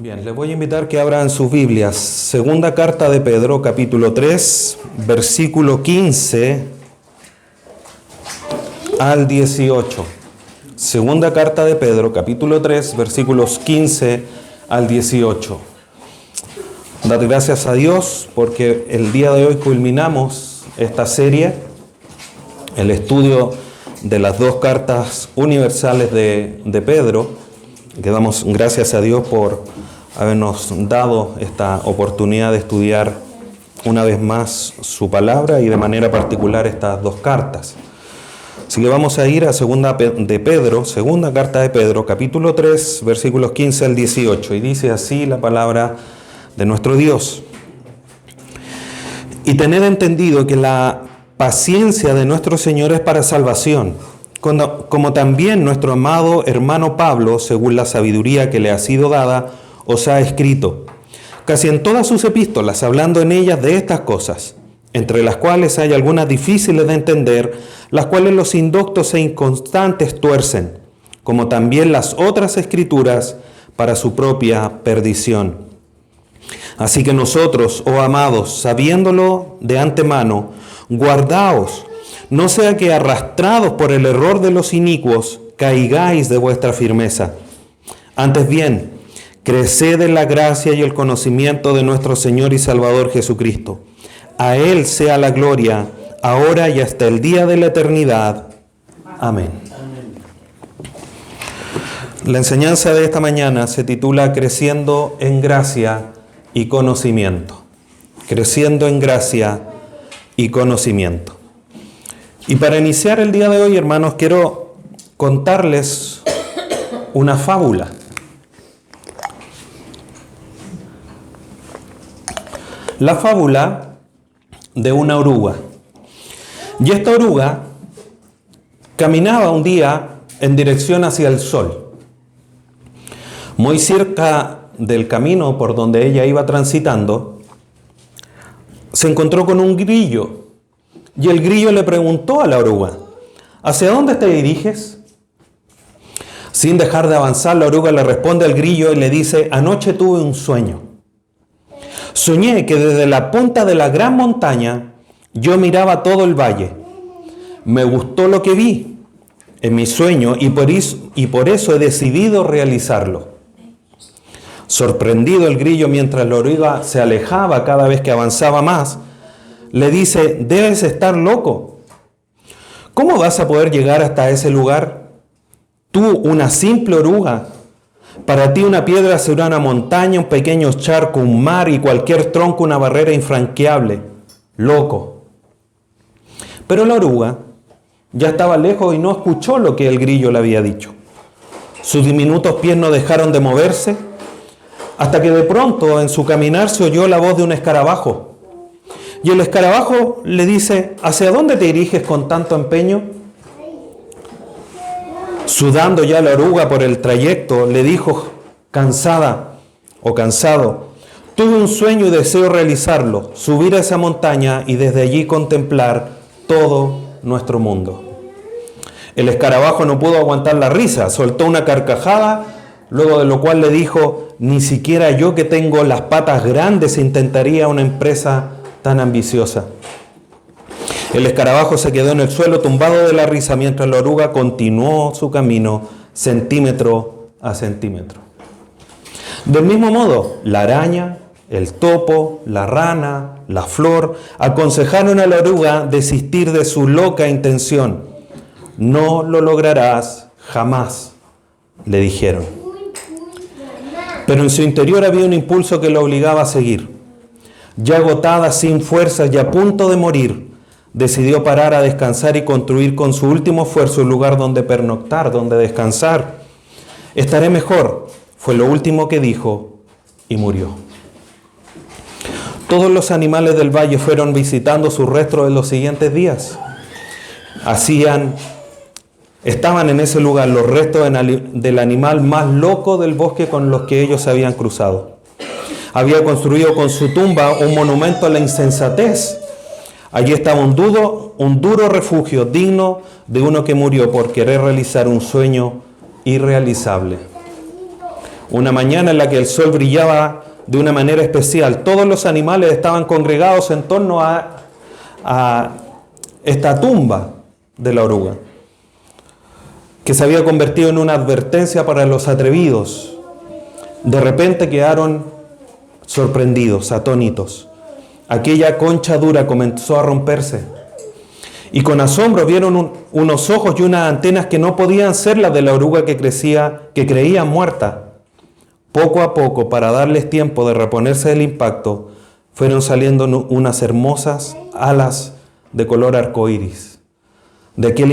Bien, les voy a invitar que abran sus Biblias. Segunda carta de Pedro, capítulo 3, versículo 15 al 18. Segunda carta de Pedro, capítulo 3, versículos 15 al 18. Dad gracias a Dios porque el día de hoy culminamos esta serie, el estudio de las dos cartas universales de Pedro. Que damos gracias a Dios por habernos dado esta oportunidad de estudiar una vez más su palabra y de manera particular estas dos cartas. Así que vamos a ir a segunda carta de Pedro, capítulo 3, versículos 15 al 18. Y dice así la palabra de nuestro Dios. Y tened entendido que la paciencia de nuestro Señor es para salvación, como también nuestro amado hermano Pablo, según la sabiduría que le ha sido dada, os ha escrito, casi en todas sus epístolas, hablando en ellas de estas cosas, entre las cuales hay algunas difíciles de entender, las cuales los indoctos e inconstantes tuercen, como también las otras escrituras para su propia perdición. Así que nosotros, oh amados, sabiéndolo de antemano, guardaos, no sea que arrastrados por el error de los inicuos, caigáis de vuestra firmeza. Antes bien, creced en la gracia y el conocimiento de nuestro Señor y Salvador Jesucristo. A Él sea la gloria, ahora y hasta el día de la eternidad. Amén. La enseñanza de esta mañana se titula Creciendo en gracia y conocimiento. Creciendo en gracia y conocimiento. Y para iniciar el día de hoy, hermanos, quiero contarles una fábula. La fábula de una oruga. Y esta oruga caminaba un día en dirección hacia el sol. Muy cerca del camino por donde ella iba transitando, se encontró con un grillo. Y el grillo le preguntó a la oruga, ¿hacia dónde te diriges? Sin dejar de avanzar, la oruga le responde al grillo y le dice, anoche tuve un sueño. Soñé que desde la punta de la gran montaña yo miraba todo el valle. Me gustó lo que vi en mi sueño y por eso he decidido realizarlo. Sorprendido el grillo mientras la oruga se alejaba cada vez que avanzaba más, le dice, debes estar loco. ¿Cómo vas a poder llegar hasta ese lugar? Tú, una simple oruga. Para ti una piedra será una montaña, un pequeño charco, un mar y cualquier tronco una barrera infranqueable. Loco. Pero la oruga ya estaba lejos y no escuchó lo que el grillo le había dicho. Sus diminutos pies no dejaron de moverse hasta que de pronto en su caminar se oyó la voz de un escarabajo. Y el escarabajo le dice, ¿hacia dónde te diriges con tanto empeño? Sudando ya la oruga por el trayecto, le dijo, cansada o cansado, tuve un sueño y deseo realizarlo, subir a esa montaña y desde allí contemplar todo nuestro mundo. El escarabajo no pudo aguantar la risa, soltó una carcajada, luego de lo cual le dijo, ni siquiera yo que tengo las patas grandes intentaría una empresa tan ambiciosa. El escarabajo se quedó en el suelo tumbado de la risa mientras la oruga continuó su camino centímetro a centímetro. Del mismo modo, la araña, el topo, la rana, la flor aconsejaron a la oruga desistir de su loca intención. No lo lograrás jamás, le dijeron. Pero en su interior había un impulso que la obligaba a seguir. Ya agotada, sin fuerzas y a punto de morir, decidió parar a descansar y construir con su último esfuerzo un lugar donde pernoctar, donde descansar. Estaré mejor, fue lo último que dijo y murió. Todos los animales del valle fueron visitando sus restos en los siguientes días. Estaban en ese lugar los restos del animal más loco del bosque con los que ellos se habían cruzado. Había construido con su tumba un monumento a la insensatez. Allí estaba un duro refugio digno de uno que murió por querer realizar un sueño irrealizable. Una mañana en la que el sol brillaba de una manera especial. Todos los animales estaban congregados en torno a esta tumba de la oruga, que se había convertido en una advertencia para los atrevidos. De repente quedaron sorprendidos, atónitos. Aquella concha dura comenzó a romperse. Y con asombro vieron unos ojos y unas antenas que no podían ser las de la oruga que creían muerta. Poco a poco, para darles tiempo de reponerse del impacto, fueron saliendo unas hermosas alas de color arcoíris, de aquel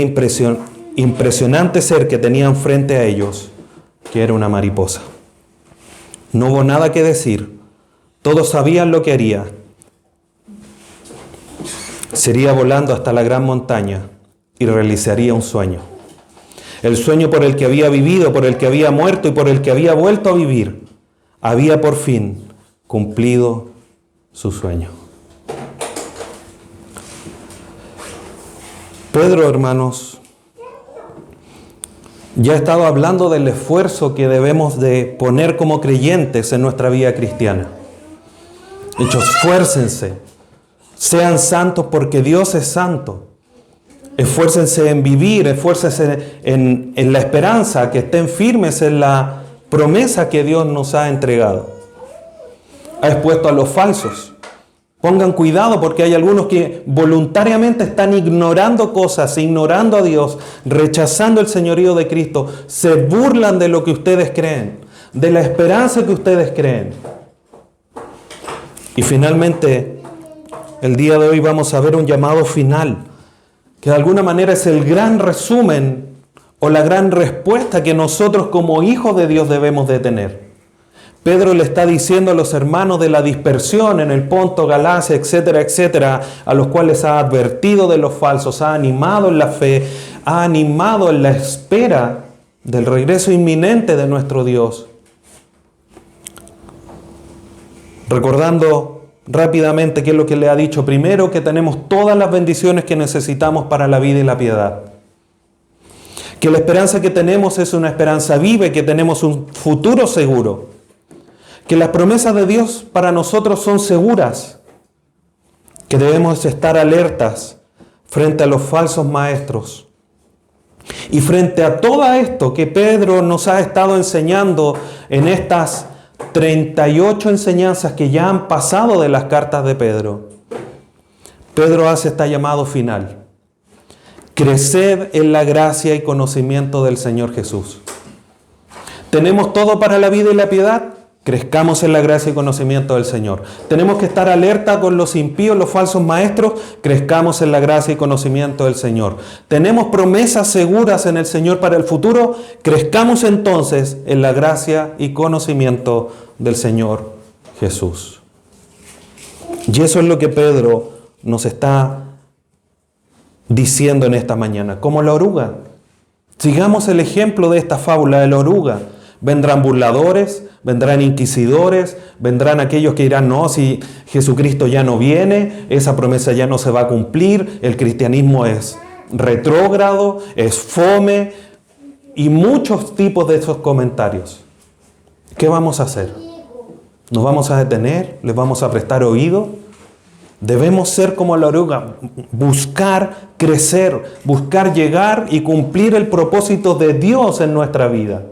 impresionante ser que tenían frente a ellos, que era una mariposa. No hubo nada que decir, todos sabían lo que haría. Sería volando hasta la gran montaña y realizaría un sueño. El sueño por el que había vivido, por el que había muerto y por el que había vuelto a vivir, había por fin cumplido su sueño. Pedro, hermanos, ya ha estado hablando del esfuerzo que debemos de poner como creyentes en nuestra vida cristiana. De hecho, esfuércense, sean santos porque Dios es santo. Esfuércense en vivir, esfuércense en la esperanza, que estén firmes en la promesa que Dios nos ha entregado. Ha expuesto a los falsos. Pongan cuidado porque hay algunos que voluntariamente están ignorando cosas, ignorando a Dios, rechazando el señorío de Cristo. Se burlan de lo que ustedes creen, de la esperanza que ustedes creen. Y finalmente, el día de hoy vamos a ver un llamado final, que de alguna manera es el gran resumen o la gran respuesta que nosotros como hijos de Dios debemos de tener. Pedro le está diciendo a los hermanos de la dispersión en el Ponto, Galacia, etcétera, etcétera, a los cuales ha advertido de los falsos, ha animado en la fe, ha animado en la espera del regreso inminente de nuestro Dios. Recordando rápidamente qué es lo que le ha dicho. Primero, que tenemos todas las bendiciones que necesitamos para la vida y la piedad. Que la esperanza que tenemos es una esperanza viva y que tenemos un futuro seguro. Que las promesas de Dios para nosotros son seguras. Que debemos estar alertas frente a los falsos maestros. Y frente a todo esto que Pedro nos ha estado enseñando en estas 38 enseñanzas que ya han pasado de las cartas de Pedro, Pedro hace este llamado final. Creced en la gracia y conocimiento del Señor Jesús. ¿Tenemos todo para la vida y la piedad? Crezcamos en la gracia y conocimiento del Señor. Tenemos que estar alerta con los impíos, los falsos maestros. Crezcamos en la gracia y conocimiento del Señor. Tenemos promesas seguras en el Señor para el futuro. Crezcamos entonces en la gracia y conocimiento del Señor Jesús. Y eso es lo que Pedro nos está diciendo en esta mañana. Como la oruga. Sigamos el ejemplo de esta fábula de la oruga. Vendrán burladores, vendrán inquisidores, vendrán aquellos que dirán, no, si Jesucristo ya no viene, esa promesa ya no se va a cumplir, el cristianismo es retrógrado, es fome, y muchos tipos de esos comentarios. ¿Qué vamos a hacer? ¿Nos vamos a detener? ¿Les vamos a prestar oído? Debemos ser como la oruga, buscar crecer, buscar llegar y cumplir el propósito de Dios en nuestra vida.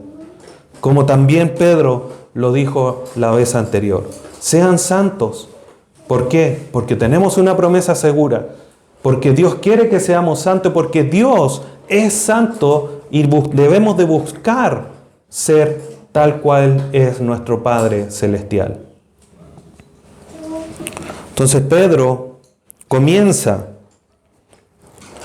Como también Pedro lo dijo la vez anterior. Sean santos. ¿Por qué? Porque tenemos una promesa segura. Porque Dios quiere que seamos santos. Porque Dios es santo y debemos de buscar ser tal cual es nuestro Padre Celestial. Entonces Pedro comienza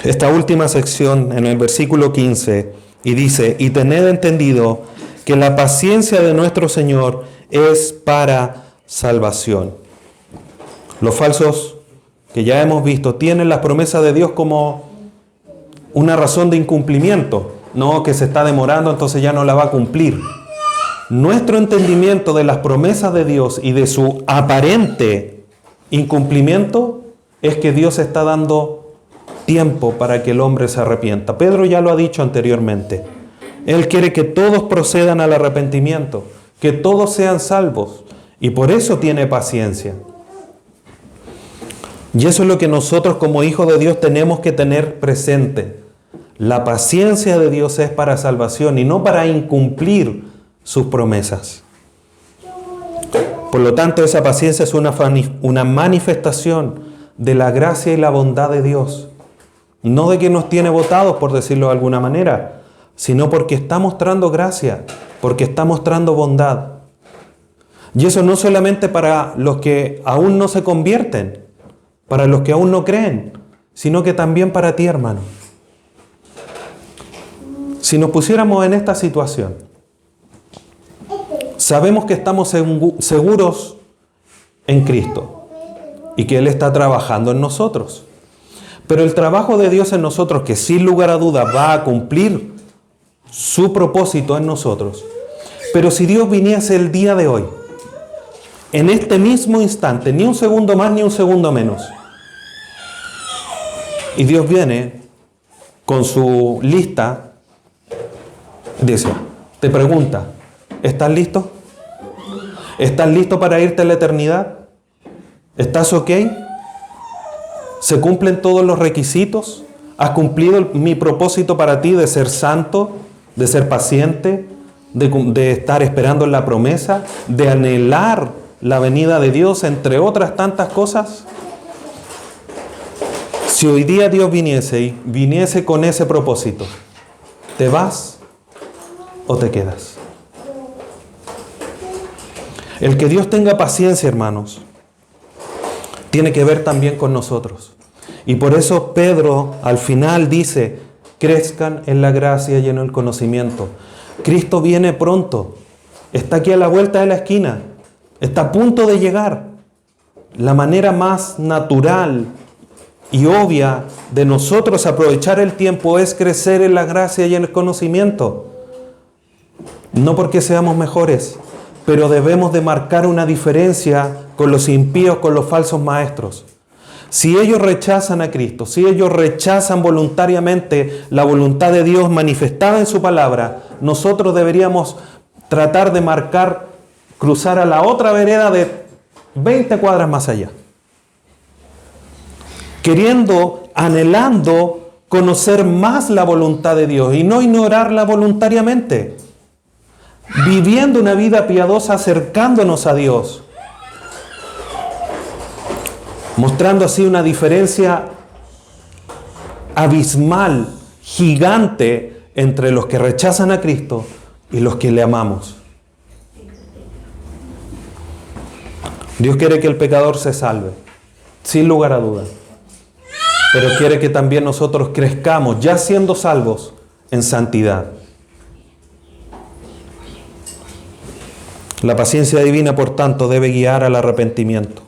esta última sección en el versículo 15 y dice, y tened entendido que la paciencia de nuestro Señor es para salvación. Los falsos, que ya hemos visto, tienen las promesas de Dios como una razón de incumplimiento. No, que se está demorando, entonces ya no la va a cumplir. Nuestro entendimiento de las promesas de Dios y de su aparente incumplimiento es que Dios está dando tiempo para que el hombre se arrepienta. Pedro ya lo ha dicho anteriormente. Él quiere que todos procedan al arrepentimiento, que todos sean salvos. Y por eso tiene paciencia. Y eso es lo que nosotros como hijos de Dios tenemos que tener presente. La paciencia de Dios es para salvación y no para incumplir sus promesas. Por lo tanto, esa paciencia es una manifestación de la gracia y la bondad de Dios. No de que nos tiene votados, por decirlo de alguna manera, sino porque está mostrando gracia, porque está mostrando bondad. Y eso no solamente para los que aún no se convierten, para los que aún no creen, sino que también para ti, hermano. Si nos pusiéramos en esta situación, sabemos que estamos seguros en Cristo y que Él está trabajando en nosotros. Pero el trabajo de Dios en nosotros, que sin lugar a dudas va a cumplir su propósito en nosotros. Pero si Dios viniese el día de hoy, en este mismo instante, ni un segundo más ni un segundo menos, y Dios viene con su lista, dice, te pregunta, ¿estás listo? ¿Estás listo para irte a la eternidad? ¿Estás ok? ¿Se cumplen todos los requisitos? ¿Has cumplido mi propósito para ti de ser santo, de ser paciente, de estar esperando en la promesa, de anhelar la venida de Dios, entre otras tantas cosas? Si hoy día Dios viniese con ese propósito, ¿te vas o te quedas? El que Dios tenga paciencia, hermanos, tiene que ver también con nosotros. Y por eso Pedro al final dice, crezcan en la gracia y en el conocimiento. Cristo viene pronto, está aquí a la vuelta de la esquina, está a punto de llegar. La manera más natural y obvia de nosotros aprovechar el tiempo es crecer en la gracia y en el conocimiento. No porque seamos mejores, pero debemos de marcar una diferencia con los impíos, con los falsos maestros. Si ellos rechazan a Cristo, si ellos rechazan voluntariamente la voluntad de Dios manifestada en su palabra, nosotros deberíamos tratar de cruzar a la otra vereda de 20 cuadras más allá. Queriendo, anhelando conocer más la voluntad de Dios y no ignorarla voluntariamente. Viviendo una vida piadosa, acercándonos a Dios. Mostrando así una diferencia abismal, gigante, entre los que rechazan a Cristo y los que le amamos. Dios quiere que el pecador se salve, sin lugar a dudas. Pero quiere que también nosotros crezcamos, ya siendo salvos, en santidad. La paciencia divina, por tanto, debe guiar al arrepentimiento.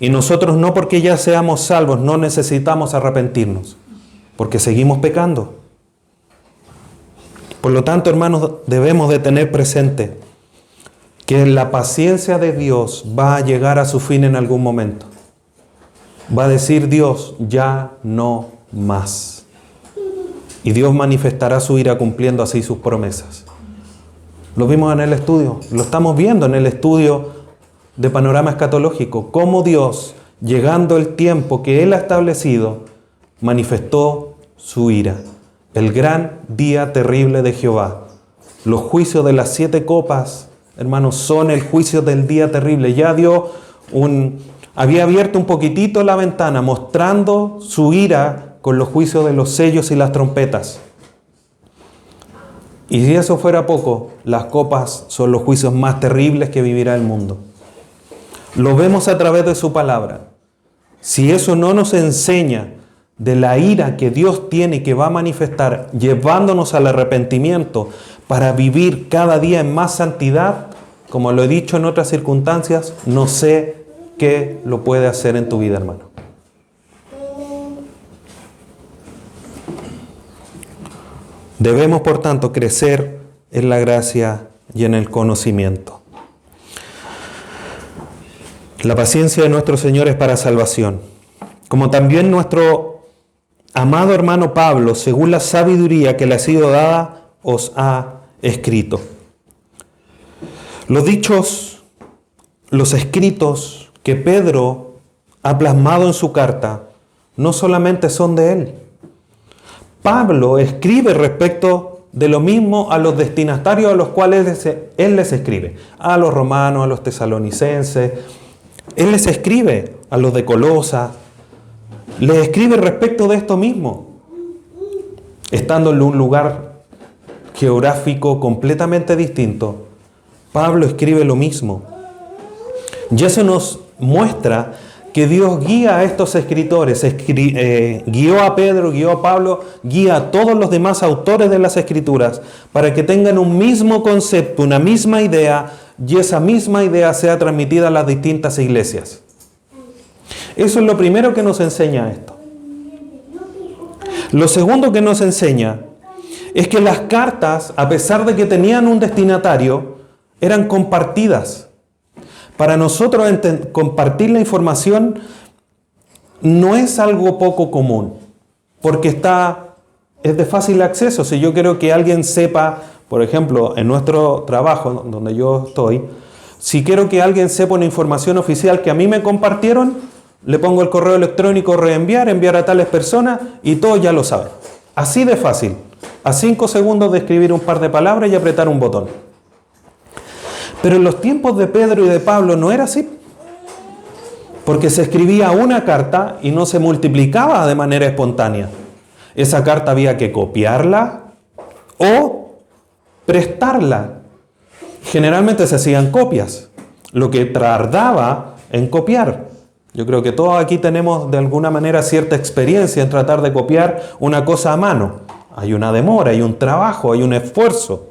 Y nosotros no porque ya seamos salvos, no necesitamos arrepentirnos, porque seguimos pecando. Por lo tanto, hermanos, debemos de tener presente que la paciencia de Dios va a llegar a su fin en algún momento. Va a decir Dios, ya no más. Y Dios manifestará su ira cumpliendo así sus promesas. Lo vimos en el estudio, lo estamos viendo en el estudio de panorama escatológico, cómo Dios, llegando el tiempo que Él ha establecido, manifestó su ira. El gran día terrible de Jehová. Los juicios de las 7 copas, hermanos, son el juicio del día terrible. Ya había abierto un poquitito la ventana, mostrando su ira con los juicios de los sellos y las trompetas. Y si eso fuera poco, las copas son los juicios más terribles que vivirá el mundo. Lo vemos a través de su palabra. Si eso no nos enseña de la ira que Dios tiene y que va a manifestar, llevándonos al arrepentimiento para vivir cada día en más santidad, como lo he dicho en otras circunstancias, no sé qué lo puede hacer en tu vida, hermano. Debemos, por tanto, crecer en la gracia y en el conocimiento. La paciencia de nuestro Señor es para salvación, como también nuestro amado hermano Pablo, según la sabiduría que le ha sido dada, os ha escrito. Los dichos, los escritos que Pedro ha plasmado en su carta, no solamente son de él. Pablo escribe respecto de lo mismo a los destinatarios a los cuales él les escribe. A los romanos, a los tesalonicenses. Él les escribe a los de Colosas. Les escribe respecto de esto mismo. Estando en un lugar geográfico completamente distinto, Pablo escribe lo mismo. Y eso nos muestra que Dios guía a estos escritores, guió a Pedro, guió a Pablo, guía a todos los demás autores de las Escrituras para que tengan un mismo concepto, una misma idea, y esa misma idea sea transmitida a las distintas iglesias. Eso es lo primero que nos enseña esto. Lo segundo que nos enseña es que las cartas, a pesar de que tenían un destinatario, eran compartidas. Para nosotros compartir la información no es algo poco común, porque es de fácil acceso. Si yo quiero que alguien sepa, por ejemplo, en nuestro trabajo, donde yo estoy, si quiero que alguien sepa una información oficial que a mí me compartieron, le pongo el correo electrónico reenviar, enviar a tales personas y todos ya lo saben. Así de fácil, a 5 segundos de escribir un par de palabras y apretar un botón. Pero en los tiempos de Pedro y de Pablo no era así, porque se escribía una carta y no se multiplicaba de manera espontánea. Esa carta había que copiarla o prestarla. Generalmente se hacían copias, lo que tardaba en copiar. Yo creo que todos aquí tenemos de alguna manera cierta experiencia en tratar de copiar una cosa a mano. Hay una demora, hay un trabajo, hay un esfuerzo.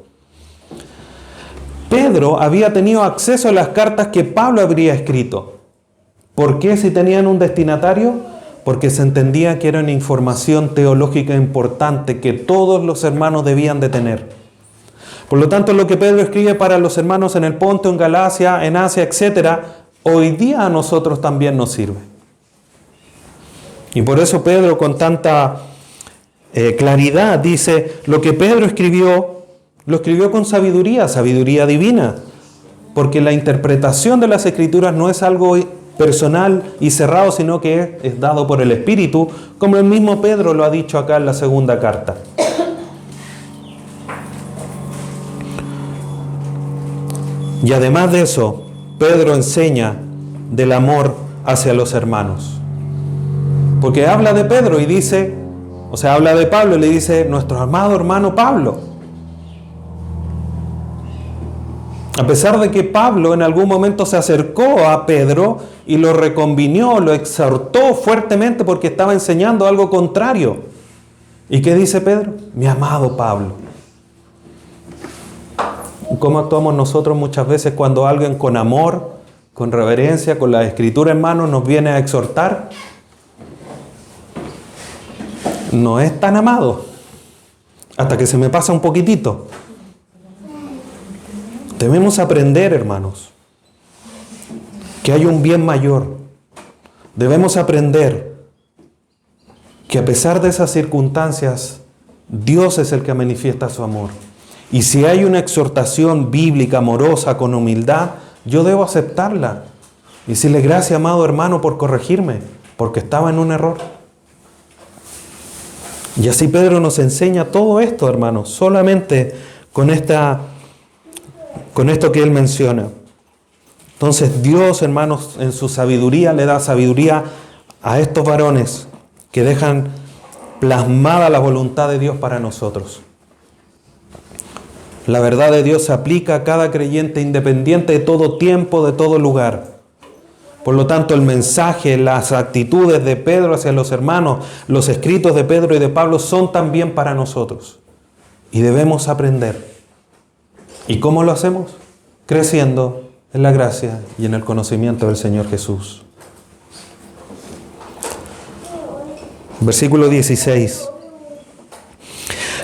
Pedro había tenido acceso a las cartas que Pablo habría escrito. ¿Por qué si tenían un destinatario? Porque se entendía que era una información teológica importante que todos los hermanos debían de tener. Por lo tanto, lo que Pedro escribe para los hermanos en el Ponto, en Galacia, en Asia, etc., hoy día a nosotros también nos sirve. Y por eso Pedro con tanta claridad dice, lo que Pedro escribió, lo escribió con sabiduría, sabiduría divina, porque la interpretación de las Escrituras no es algo personal y cerrado, sino que es dado por el Espíritu, como el mismo Pedro lo ha dicho acá en la segunda carta. Y además de eso, Pedro enseña del amor hacia los hermanos. Porque habla de Pedro y dice, habla de Pablo y le dice, nuestro amado hermano Pablo. A pesar de que Pablo en algún momento se acercó a Pedro y lo reconvinió, lo exhortó fuertemente porque estaba enseñando algo contrario. ¿Y qué dice Pedro? Mi amado Pablo. ¿Cómo actuamos nosotros muchas veces cuando alguien con amor, con reverencia, con la Escritura en mano nos viene a exhortar? No es tan amado, hasta que se me pasa un poquitito. Debemos aprender, hermanos, que hay un bien mayor. Debemos aprender que a pesar de esas circunstancias, Dios es el que manifiesta su amor. Y si hay una exhortación bíblica, amorosa, con humildad, yo debo aceptarla. Y decirle, gracias, amado hermano, por corregirme, porque estaba en un error. Y así Pedro nos enseña todo esto, hermanos, solamente con esto que él menciona. Entonces Dios, hermanos, en su sabiduría le da sabiduría a estos varones que dejan plasmada la voluntad de Dios para nosotros. La verdad de Dios se aplica a cada creyente independiente de todo tiempo, de todo lugar. Por lo tanto, el mensaje, las actitudes de Pedro hacia los hermanos, los escritos de Pedro y de Pablo son también para nosotros. Y debemos aprender. ¿Y cómo lo hacemos? Creciendo en la gracia y en el conocimiento del Señor Jesús. Versículo 16.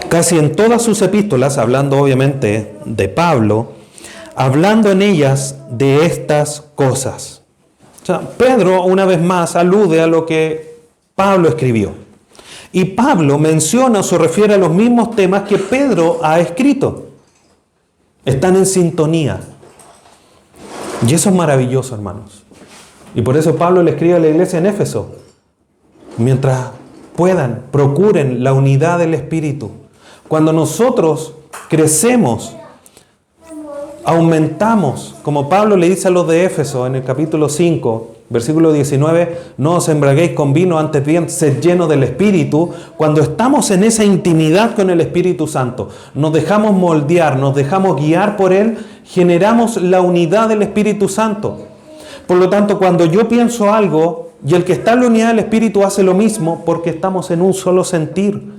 Casi en todas sus epístolas, hablando obviamente de Pablo, hablando en ellas de estas cosas. O sea, Pedro una vez más alude a lo que Pablo escribió. Y Pablo menciona o se refiere a los mismos temas que Pedro ha escrito. Están en sintonía. Y eso es maravilloso, hermanos. Y por eso Pablo le escribe a la iglesia en Éfeso: mientras puedan, procuren la unidad del Espíritu. Cuando nosotros crecemos, aumentamos, como Pablo le dice a los de Éfeso en el capítulo 5, versículo 19, no os embriaguéis con vino, antes bien sed llenos del Espíritu. Cuando estamos en esa intimidad con el Espíritu Santo, nos dejamos moldear, nos dejamos guiar por Él, generamos la unidad del Espíritu Santo. Por lo tanto, cuando yo pienso algo y el que está en la unidad del Espíritu hace lo mismo, porque estamos en un solo sentir.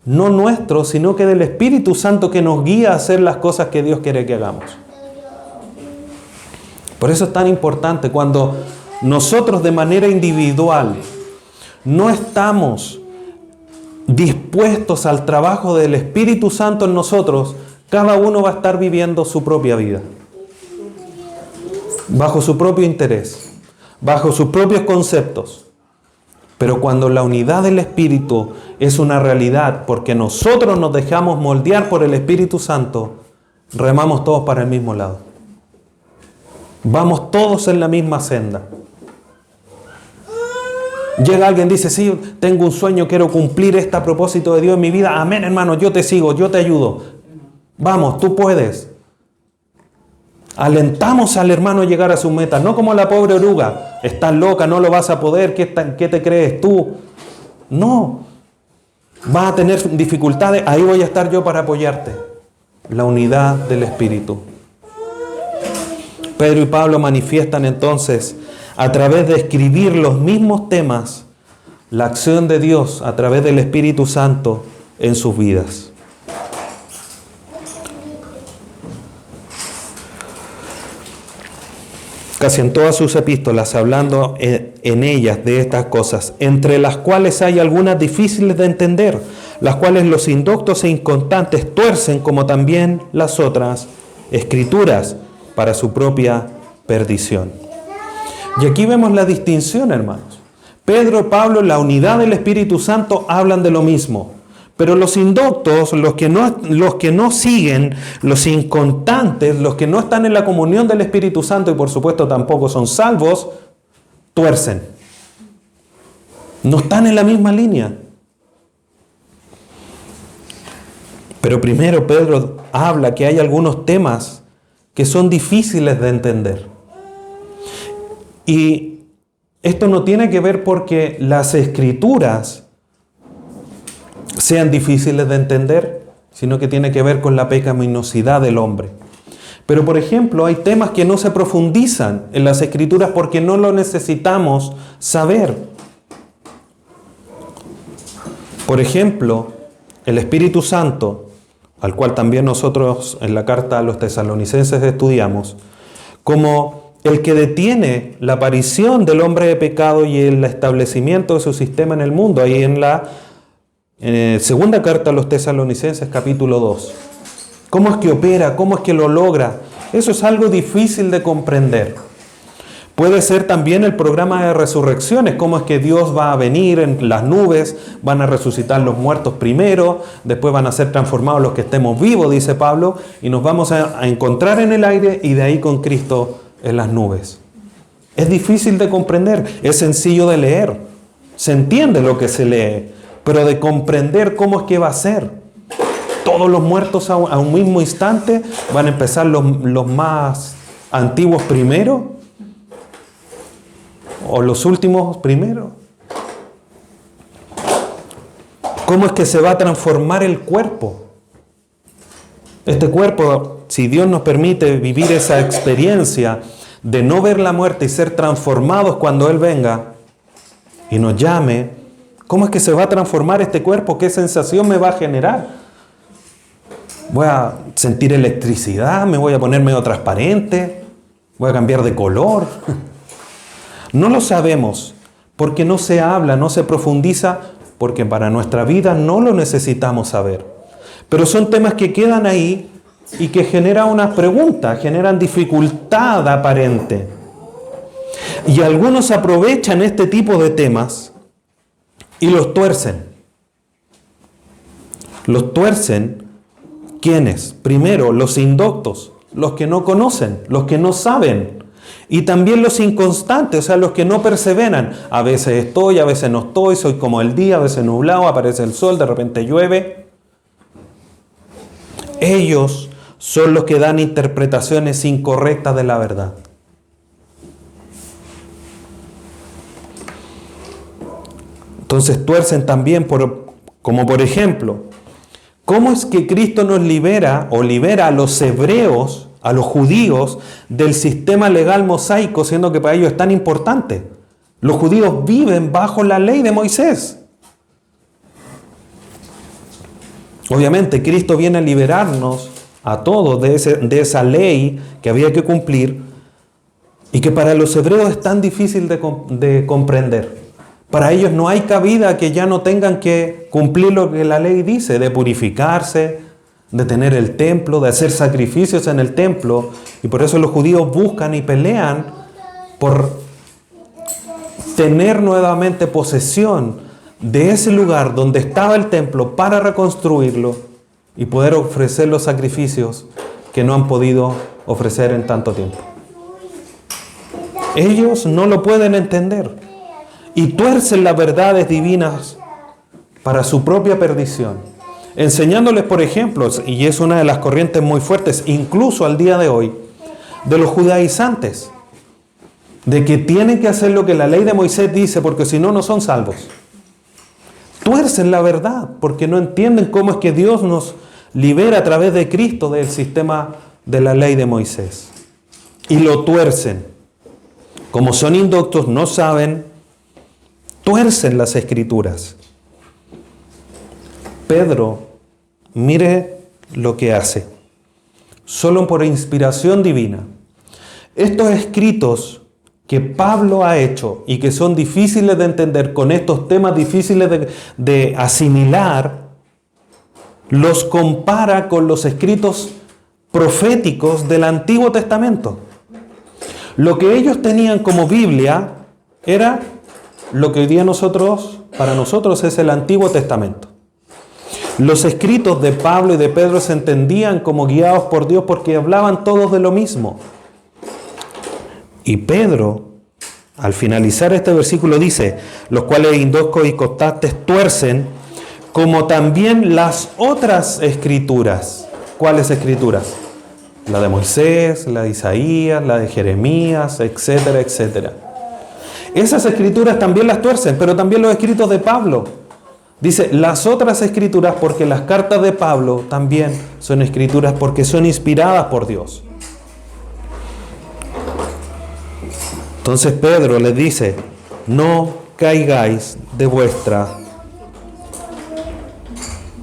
No nuestro, sino que del Espíritu Santo que nos guía a hacer las cosas que Dios quiere que hagamos. Por eso es tan importante cuando nosotros de manera individual no estamos dispuestos al trabajo del Espíritu Santo en nosotros, cada uno va a estar viviendo su propia vida, bajo su propio interés, bajo sus propios conceptos. Pero cuando la unidad del Espíritu es una realidad, porque nosotros nos dejamos moldear por el Espíritu Santo, remamos todos para el mismo lado. Vamos todos en la misma senda. Llega alguien y dice: sí, tengo un sueño, quiero cumplir este propósito de Dios en mi vida. Amén, hermano, yo te sigo, yo te ayudo. Vamos, tú puedes. Alentamos al hermano a llegar a su meta, no como la pobre oruga: estás loca, no lo vas a poder, ¿qué te crees tú? No, vas a tener dificultades, ahí voy a estar yo para apoyarte. La unidad del Espíritu. Pedro y Pablo manifiestan entonces, a través de escribir los mismos temas, la acción de Dios a través del Espíritu Santo en sus vidas. Casi en todas sus epístolas, hablando en ellas de estas cosas, entre las cuales hay algunas difíciles de entender, las cuales los indoctos e inconstantes tuercen, como también las otras escrituras, para su propia perdición. Y aquí vemos la distinción, hermanos. Pedro, Pablo, la unidad del Espíritu Santo hablan de lo mismo. Pero los indoctos, los que no siguen, los inconstantes, los que no están en la comunión del Espíritu Santo y por supuesto tampoco son salvos, tuercen. No están en la misma línea. Pero primero Pedro habla que hay algunos temas que son difíciles de entender. Y esto no tiene que ver porque las Escrituras sean difíciles de entender, sino que tiene que ver con la pecaminosidad del hombre. Pero, por ejemplo, hay temas que no se profundizan en las Escrituras porque no lo necesitamos saber. Por ejemplo, el Espíritu Santo, al cual también nosotros en la carta a los tesalonicenses estudiamos, como el que detiene la aparición del hombre de pecado y el establecimiento de su sistema en el mundo, ahí en la segunda carta a los tesalonicenses, capítulo 2. ¿Cómo es que opera? ¿Cómo es que lo logra? Eso es algo difícil de comprender. Puede ser también el programa de resurrecciones, cómo es que Dios va a venir en las nubes, van a resucitar los muertos primero, después van a ser transformados los que estemos vivos, dice Pablo, y nos vamos a encontrar en el aire y de ahí con Cristo en las nubes. Es difícil de comprender, es sencillo de leer, se entiende lo que se lee, pero de comprender cómo es que va a ser. Todos los muertos a un mismo instante, van a empezar los más antiguos primero, o los últimos primero. ¿Cómo es que se va a transformar el cuerpo? Este cuerpo, si Dios nos permite vivir esa experiencia de no ver la muerte y ser transformados cuando Él venga y nos llame, ¿cómo es que se va a transformar este cuerpo? ¿Qué sensación me va a generar? ¿Voy a sentir electricidad? ¿Me voy a poner medio transparente? ¿Voy a cambiar de color? No lo sabemos porque no se habla, no se profundiza, porque para nuestra vida no lo necesitamos saber. Pero son temas que quedan ahí y que generan una pregunta, generan dificultad aparente. Y algunos aprovechan este tipo de temas y los tuercen. Los tuercen, ¿quiénes? Primero, los indoctos, los que no conocen, los que no saben. Y también los inconstantes, o sea, los que no perseveran. A veces estoy, a veces no estoy, soy como el día, a veces nublado, aparece el sol, de repente llueve. Ellos son los que dan interpretaciones incorrectas de la verdad. Entonces tuercen también, como por ejemplo, ¿cómo es que Cristo nos libera o libera a los hebreos, a los judíos, del sistema legal mosaico, siendo que para ellos es tan importante? Los judíos viven bajo la ley de Moisés. Obviamente Cristo viene a liberarnos a todos de esa ley que había que cumplir y que para los hebreos es tan difícil de comprender. Para ellos no hay cabida que ya no tengan que cumplir lo que la ley dice, de purificarse, de tener el templo, de hacer sacrificios en el templo. Y por eso los judíos buscan y pelean por tener nuevamente posesión de ese lugar donde estaba el templo para reconstruirlo y poder ofrecer los sacrificios que no han podido ofrecer en tanto tiempo. Ellos no lo pueden entender y tuercen las verdades divinas para su propia perdición, enseñándoles, por ejemplo, y es una de las corrientes muy fuertes, incluso al día de hoy, de los judaizantes, de que tienen que hacer lo que la ley de Moisés dice, porque si no, no son salvos. Tuercen la verdad, porque no entienden cómo es que Dios nos libera a través de Cristo del sistema de la ley de Moisés. Y lo tuercen. Como son indoctos, no saben, tuercen las Escrituras. Pedro, mire lo que hace. Solo por inspiración divina. Estos escritos que Pablo ha hecho y que son difíciles de entender, con estos temas difíciles de asimilar, los compara con los escritos proféticos del Antiguo Testamento. Lo que ellos tenían como Biblia era lo que hoy día para nosotros es el Antiguo Testamento. Los escritos de Pablo y de Pedro se entendían como guiados por Dios porque hablaban todos de lo mismo. Y Pedro, al finalizar este versículo, dice, los cuales indoctos y constantes tuercen, como también las otras escrituras. ¿Cuáles escrituras? La de Moisés, la de Isaías, la de Jeremías, etcétera, etcétera. Esas escrituras también las tuercen, pero también los escritos de Pablo. Dice, las otras escrituras, porque las cartas de Pablo también son escrituras porque son inspiradas por Dios. Entonces Pedro les dice, no caigáis de vuestra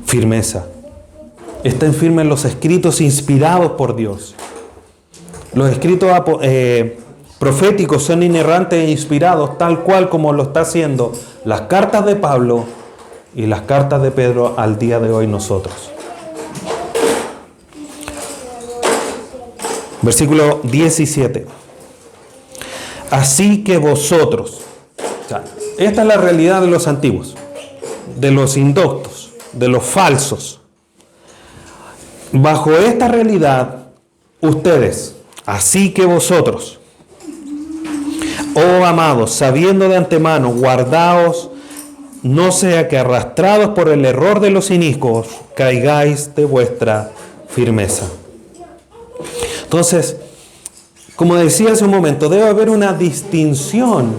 firmeza. Estén firmes los escritos inspirados por Dios. Los escritos proféticos son inerrantes e inspirados, tal cual como lo está haciendo las cartas de Pablo y las cartas de Pedro al día de hoy nosotros. Versículo 17. Así que vosotros, o sea, esta es la realidad de los antiguos, de los indoctos, de los falsos. Bajo esta realidad, ustedes, así que vosotros, oh amados, sabiendo de antemano, guardaos, no sea que arrastrados por el error de los inicuos, caigáis de vuestra firmeza. Entonces, como decía hace un momento, debe haber una distinción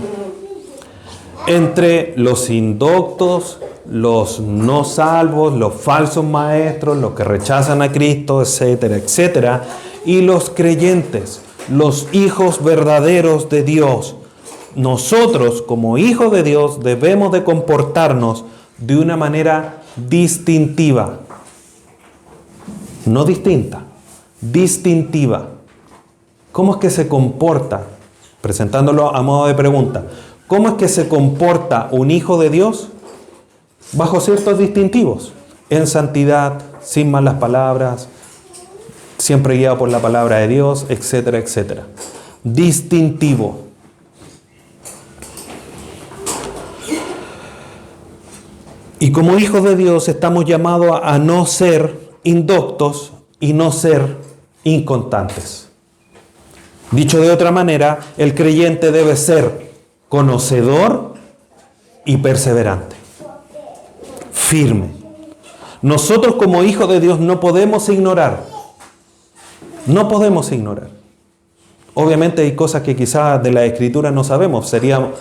entre los indoctos, los no salvos, los falsos maestros, los que rechazan a Cristo, etcétera, etcétera, y los creyentes, los hijos verdaderos de Dios. Nosotros, como hijos de Dios, debemos de comportarnos de una manera distintiva. No distinta, distintiva. ¿Cómo es que se comporta? Presentándolo a modo de pregunta. ¿Cómo es que se comporta un hijo de Dios? Bajo ciertos distintivos. En santidad, sin malas palabras, siempre guiado por la palabra de Dios, etcétera, etcétera. Distintivo. Y como hijos de Dios estamos llamados a no ser indoctos y no ser inconstantes. Dicho de otra manera, el creyente debe ser conocedor y perseverante, firme. Nosotros como hijos de Dios no podemos ignorar. Obviamente hay cosas que quizás de la Escritura no sabemos. Sería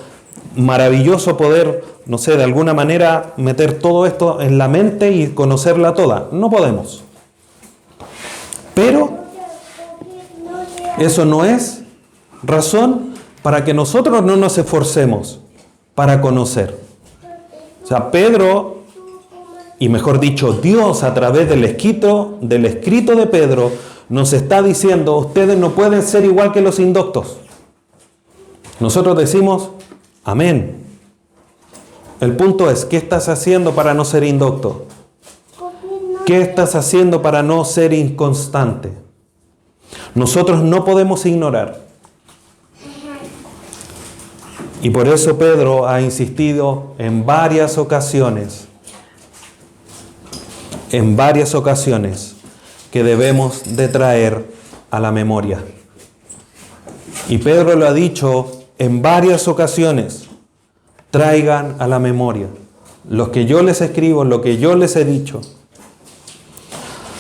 maravilloso poder, no sé, de alguna manera meter todo esto en la mente y conocerla toda. No podemos. Pero eso no es razón para que nosotros no nos esforcemos para conocer. O sea, Pedro, y mejor dicho, Dios a través del escrito de Pedro, nos está diciendo, ustedes no pueden ser igual que los indoctos. Nosotros decimos, amén. El punto es, ¿qué estás haciendo para no ser indocto? ¿Qué estás haciendo para no ser inconstante? Nosotros no podemos ignorar. Y por eso Pedro ha insistido en varias ocasiones, que debemos de traer a la memoria. Y Pedro lo ha dicho en varias ocasiones, traigan a la memoria los que yo les escribo, lo que yo les he dicho.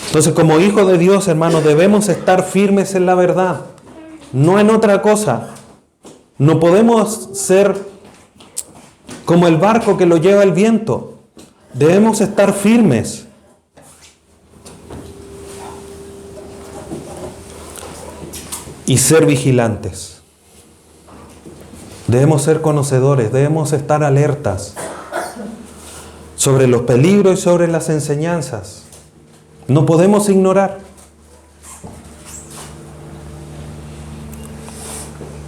Entonces, como hijos de Dios, hermanos, debemos estar firmes en la verdad, no en otra cosa. No podemos ser como el barco que lo lleva el viento. Debemos estar firmes. Y ser vigilantes. Debemos ser conocedores, debemos estar alertas sobre los peligros y sobre las enseñanzas. No podemos ignorar.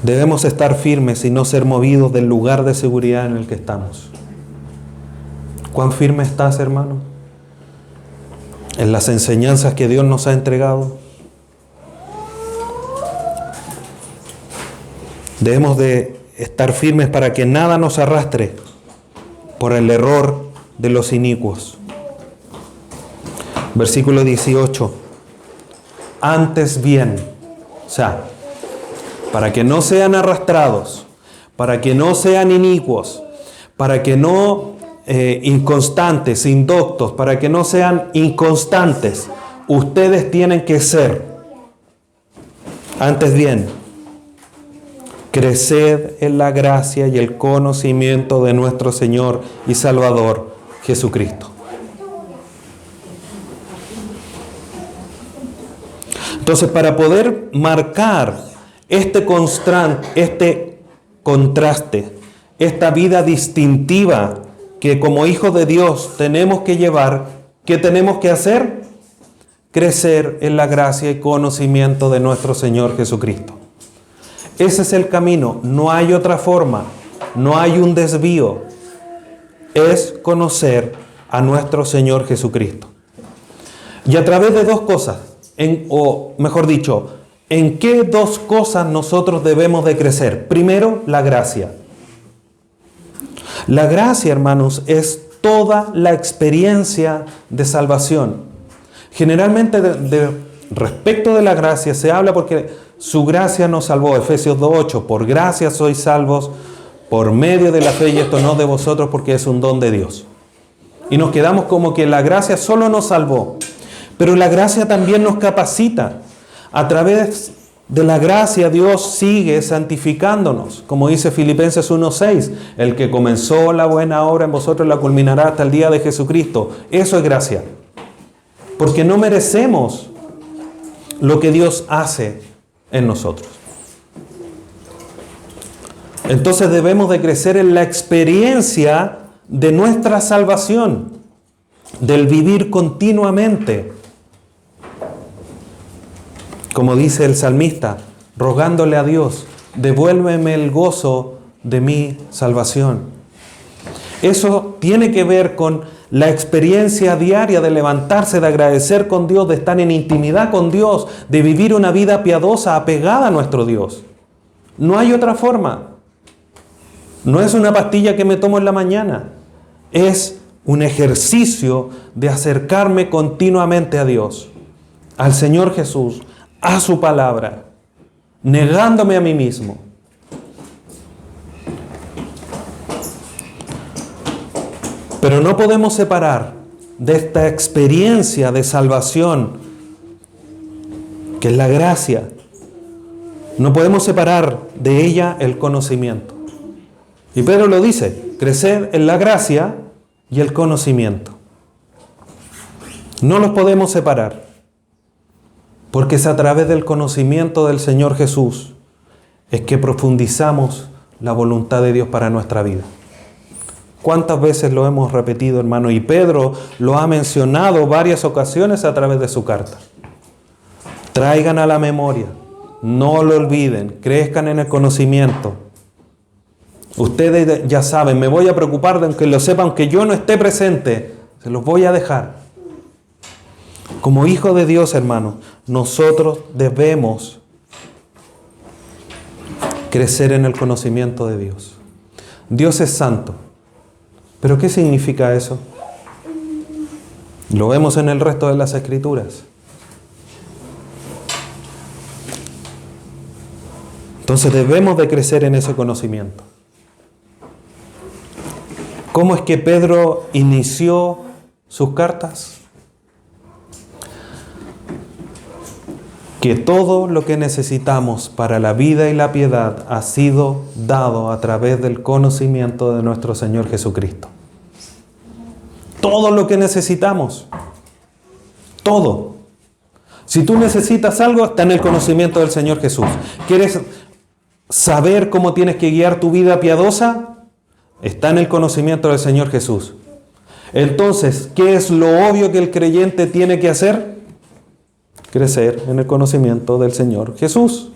Debemos estar firmes y no ser movidos del lugar de seguridad en el que estamos. ¿Cuán firme estás, hermano? En las enseñanzas que Dios nos ha entregado. Debemos de estar firmes para que nada nos arrastre por el error de los inicuos. Versículo 18. Antes bien, o sea, para que no sean arrastrados, para que no sean inicuos, para que no inconstantes, indoctos, para que no sean inconstantes, ustedes tienen que ser, antes bien, creced en la gracia y el conocimiento de nuestro Señor y Salvador Jesucristo. Entonces, para poder marcar este contraste, esta vida distintiva que como hijos de Dios tenemos que llevar, ¿qué tenemos que hacer? Crecer en la gracia y conocimiento de nuestro Señor Jesucristo. Ese es el camino, no hay otra forma, no hay un desvío. Es conocer a nuestro Señor Jesucristo. Y a través de dos cosas, o mejor dicho, ¿en qué dos cosas nosotros debemos de crecer? Primero, la gracia. La gracia, hermanos, es toda la experiencia de salvación. Generalmente respecto de la gracia se habla porque su gracia nos salvó. Efesios 2:8, por gracia sois salvos por medio de la fe, y esto no de vosotros porque es un don de Dios. Y nos quedamos como que la gracia solo nos salvó. Pero la gracia también nos capacita. A través de la gracia Dios sigue santificándonos. Como dice Filipenses 1:6, el que comenzó la buena obra en vosotros la culminará hasta el día de Jesucristo. Eso es gracia. Porque no merecemos lo que Dios hace en nosotros. Entonces debemos de crecer en la experiencia de nuestra salvación, del vivir continuamente. Como dice el salmista, rogándole a Dios, devuélveme el gozo de mi salvación. Eso tiene que ver con la experiencia diaria de levantarse, de agradecer con Dios, de estar en intimidad con Dios, de vivir una vida piadosa, apegada a nuestro Dios. No hay otra forma. No es una pastilla que me tomo en la mañana. Es un ejercicio de acercarme continuamente a Dios, al Señor Jesús, a su palabra. negándome a mí mismo. Pero no podemos separar de esta experiencia de salvación, que es la gracia. No podemos separar de ella el conocimiento. Y Pedro lo dice, crecer en la gracia y el conocimiento. No los podemos separar, porque es a través del conocimiento del Señor Jesús es que profundizamos la voluntad de Dios para nuestra vida. ¿Cuántas veces lo hemos repetido, hermano? Y Pedro lo ha mencionado varias ocasiones a través de su carta. Traigan a la memoria, no lo olviden, crezcan en el conocimiento. Ustedes ya saben, me voy a preocupar de que lo sepan, aunque yo no esté presente, se los voy a dejar. Como hijos de Dios, hermano, nosotros debemos crecer en el conocimiento de Dios. Dios es santo. ¿Pero qué significa eso? Lo vemos en el resto de las Escrituras. Entonces debemos de crecer en ese conocimiento. ¿Cómo es que Pedro inició sus cartas? Que todo lo que necesitamos para la vida y la piedad ha sido dado a través del conocimiento de nuestro Señor Jesucristo. Todo lo que necesitamos. Todo. Si tú necesitas algo, está en el conocimiento del Señor Jesús. ¿Quieres saber cómo tienes que guiar tu vida piadosa? Está en el conocimiento del Señor Jesús. Entonces, ¿qué es lo obvio que el creyente tiene que hacer? Crecer en el conocimiento del Señor Jesús.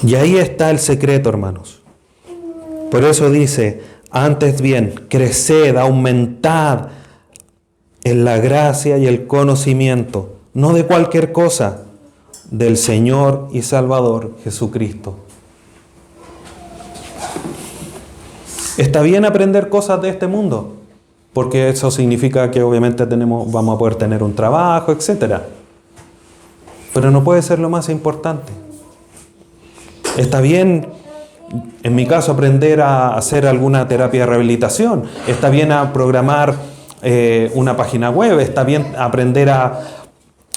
Y ahí está el secreto, hermanos. Por eso dice, antes bien, creced, aumentad en la gracia y el conocimiento, no de cualquier cosa, del Señor y Salvador Jesucristo. Está bien aprender cosas de este mundo, porque eso significa que obviamente vamos a poder tener un trabajo, etc. Pero no puede ser lo más importante. Está bien, en mi caso, aprender a hacer alguna terapia de rehabilitación. Está bien a programar una página web. Está bien aprender a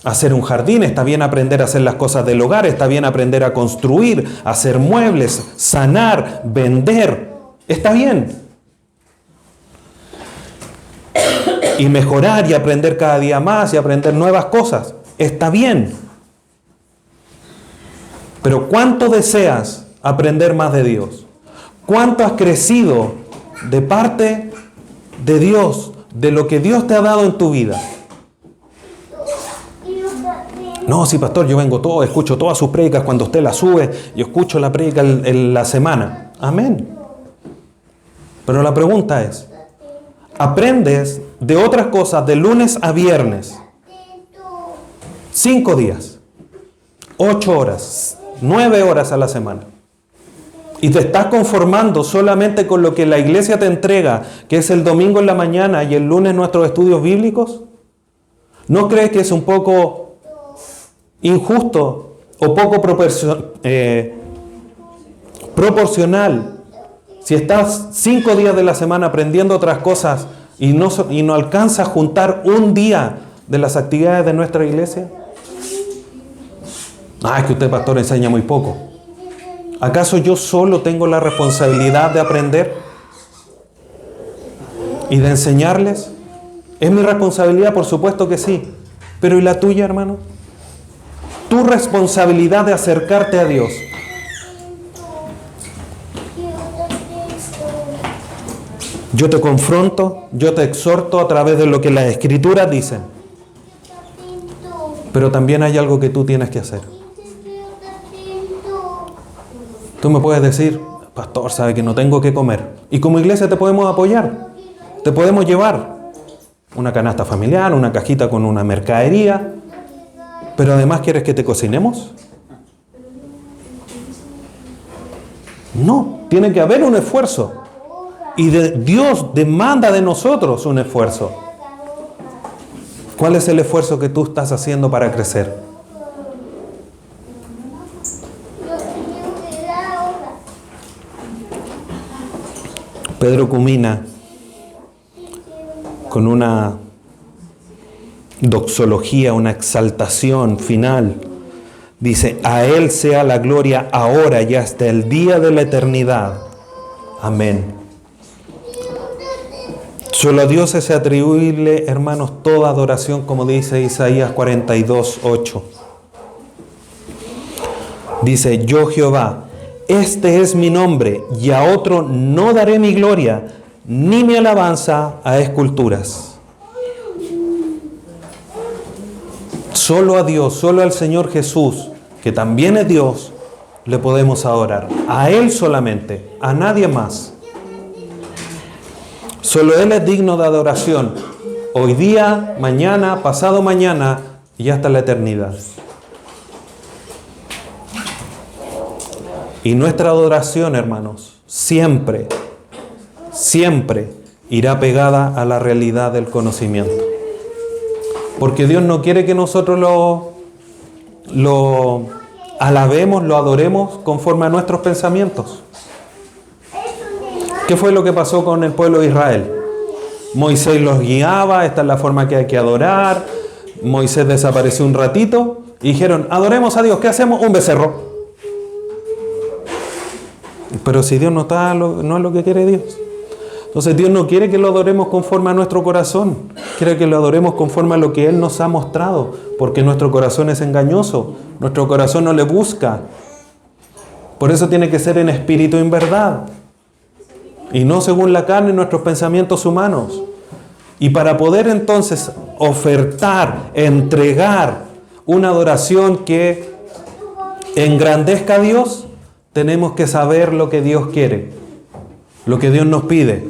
hacer un jardín. Está bien aprender a hacer las cosas del hogar. Está bien aprender a construir, a hacer muebles, sanar, vender. Está bien. Y mejorar y aprender cada día más y aprender nuevas cosas. Está bien. Pero ¿cuánto deseas aprender más de Dios? ¿Cuánto has crecido de parte de Dios, de lo que Dios te ha dado en tu vida? No, sí, pastor, yo vengo todo, escucho todas sus prédicas cuando usted las sube, yo escucho la prédica en la semana. Amén. Pero la pregunta es, ¿aprendes de otras cosas de lunes a viernes? 5 días, 8 horas, 9 horas a la semana. ¿Y te estás conformando solamente con lo que la iglesia te entrega, que es el domingo en la mañana y el lunes nuestros estudios bíblicos? ¿No crees que es un poco injusto o poco proporcional si estás 5 días de la semana aprendiendo otras cosas y no alcanzas a juntar un día de las actividades de nuestra iglesia? Es que usted, pastor, enseña muy poco. ¿Acaso yo solo tengo la responsabilidad de aprender y de enseñarles? ¿Es mi responsabilidad? Por supuesto que sí. Pero ¿y la tuya, hermano? Tu responsabilidad de acercarte a Dios. Yo te confronto, yo te exhorto a través de lo que las Escrituras dicen. Pero también hay algo que tú tienes que hacer. Tú me puedes decir, pastor, sabe que no tengo que comer. Y como iglesia te podemos apoyar. Te podemos llevar una canasta familiar, una cajita con una mercadería. Pero además, ¿quieres que te cocinemos? No, tiene que haber un esfuerzo. Y Dios demanda de nosotros un esfuerzo. ¿Cuál es el esfuerzo que tú estás haciendo para crecer? Pedro culmina con una doxología, una exaltación final. Dice, a Él sea la gloria ahora y hasta el día de la eternidad. Amén. Solo a Dios es atribuible, hermanos, toda adoración, como dice Isaías 42:8. Dice, yo Jehová, este es mi nombre, y a otro no daré mi gloria, ni mi alabanza a esculturas. Solo a Dios, solo al Señor Jesús, que también es Dios, le podemos adorar. A Él solamente, a nadie más. Solo Él es digno de adoración, hoy día, mañana, pasado mañana y hasta la eternidad. Y nuestra adoración, hermanos, siempre, siempre irá pegada a la realidad del conocimiento. Porque Dios no quiere que nosotros lo alabemos, lo adoremos conforme a nuestros pensamientos. ¿Qué fue lo que pasó con el pueblo de Israel? Moisés los guiaba, esta es la forma que hay que adorar. Moisés desapareció un ratito y dijeron, adoremos a Dios, ¿qué hacemos? Un becerro. Pero si Dios no es lo que quiere Dios. Entonces Dios no quiere que lo adoremos conforme a nuestro corazón. Quiere que lo adoremos conforme a lo que Él nos ha mostrado. Porque nuestro corazón es engañoso. Nuestro corazón no le busca. Por eso tiene que ser en espíritu y en verdad. Y no según la carne y nuestros pensamientos humanos. Y para poder entonces ofertar, entregar una adoración que engrandezca a Dios, tenemos que saber lo que Dios quiere, lo que Dios nos pide,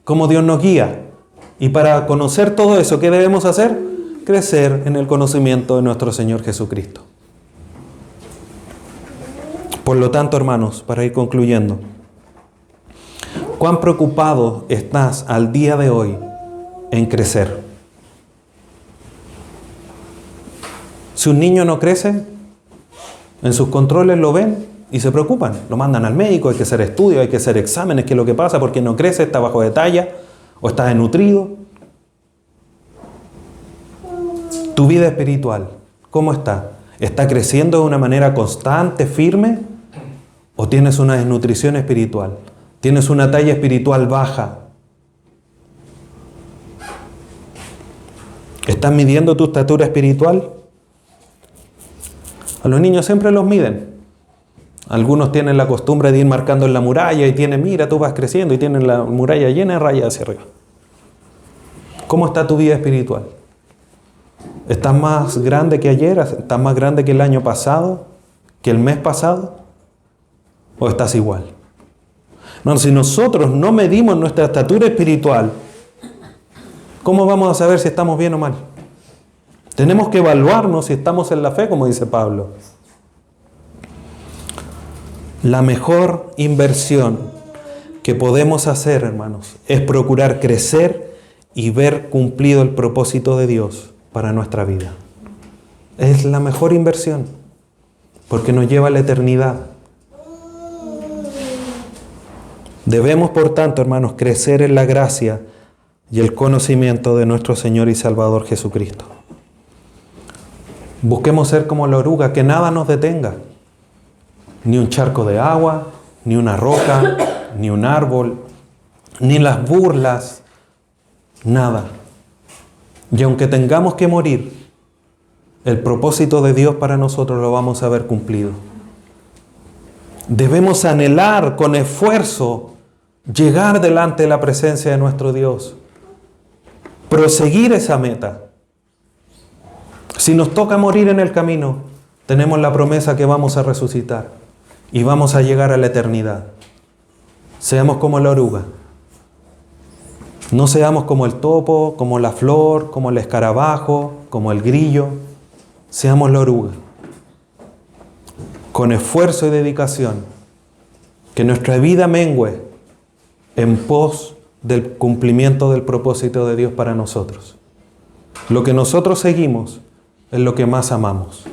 cómo Dios nos guía. Y para conocer todo eso, ¿qué debemos hacer? Crecer en el conocimiento de nuestro Señor Jesucristo. Por lo tanto, hermanos, para ir concluyendo, ¿cuán preocupado estás al día de hoy en crecer? Si un niño no crece, en sus controles lo ven y se preocupan. Lo mandan al médico, hay que hacer estudios, hay que hacer exámenes, qué es lo que pasa, porque no crece, está bajo de talla o está desnutrido. Tu vida espiritual, ¿cómo está? ¿Está creciendo de una manera constante, firme? ¿O tienes una desnutrición espiritual? ¿Tienes una talla espiritual baja? ¿Estás midiendo tu estatura espiritual? A los niños siempre los miden. Algunos tienen la costumbre de ir marcando en la muralla y tienen, mira, tú vas creciendo y tienen la muralla llena de rayas hacia arriba. ¿Cómo está tu vida espiritual? ¿Estás más grande que ayer? ¿Estás más grande que el año pasado? ¿Que el mes pasado? ¿O estás igual? No, si nosotros no medimos nuestra estatura espiritual, ¿cómo vamos a saber si estamos bien o mal? Tenemos que evaluarnos si estamos en la fe, como dice Pablo. La mejor inversión que podemos hacer, hermanos, es procurar crecer y ver cumplido el propósito de Dios para nuestra vida. Es la mejor inversión, porque nos lleva a la eternidad. Debemos, por tanto, hermanos, crecer en la gracia y el conocimiento de nuestro Señor y Salvador Jesucristo. Busquemos ser como la oruga, que nada nos detenga. Ni un charco de agua, ni una roca, ni un árbol, ni las burlas, nada. Y aunque tengamos que morir, el propósito de Dios para nosotros lo vamos a ver cumplido. Debemos anhelar con esfuerzo llegar delante de la presencia de nuestro Dios. Proseguir esa meta. Si nos toca morir en el camino, tenemos la promesa que vamos a resucitar y vamos a llegar a la eternidad. Seamos como la oruga. No seamos como el topo, como la flor, como el escarabajo, como el grillo. Seamos la oruga. Con esfuerzo y dedicación, que nuestra vida mengüe en pos del cumplimiento del propósito de Dios para nosotros. Lo que nosotros seguimos es lo que más amamos.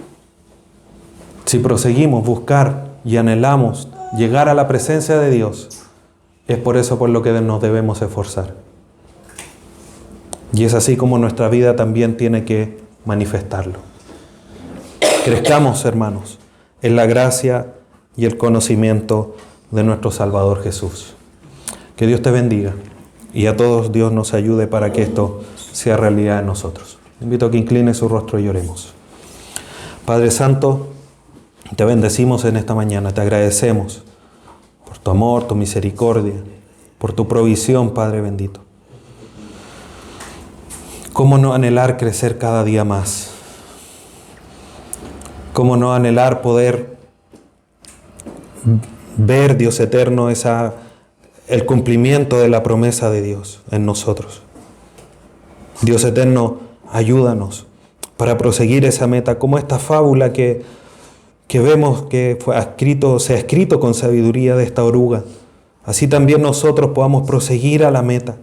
Si proseguimos buscar y anhelamos llegar a la presencia de Dios, es por eso por lo que nos debemos esforzar. Y es así como nuestra vida también tiene que manifestarlo. Crezcamos, hermanos, en la gracia y el conocimiento de nuestro Salvador Jesús. Que Dios te bendiga y a todos Dios nos ayude para que esto sea realidad en nosotros. Te invito a que incline su rostro y oremos. Padre Santo, te bendecimos en esta mañana, te agradecemos por tu amor, tu misericordia, por tu provisión, Padre bendito. ¿Cómo no anhelar crecer cada día más? ¿Cómo no anhelar poder ver, Dios eterno, el cumplimiento de la promesa de Dios en nosotros? Dios eterno, ayúdanos para proseguir esa meta, como esta fábula que vemos que se ha escrito con sabiduría de esta oruga. Así también nosotros podamos proseguir a la meta,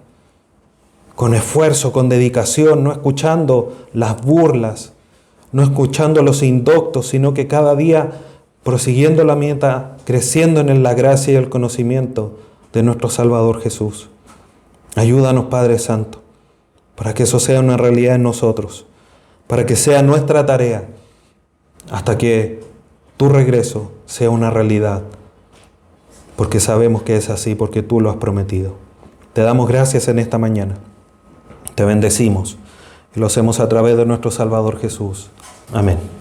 con esfuerzo, con dedicación, no escuchando las burlas, no escuchando los indoctos, sino que cada día prosiguiendo la meta, creciendo en la gracia y el conocimiento de nuestro Salvador Jesús. Ayúdanos, Padre Santo, para que eso sea una realidad en nosotros, para que sea nuestra tarea, hasta que tu regreso sea una realidad, porque sabemos que es así, porque tú lo has prometido. Te damos gracias en esta mañana. Te bendecimos y lo hacemos a través de nuestro Salvador Jesús. Amén.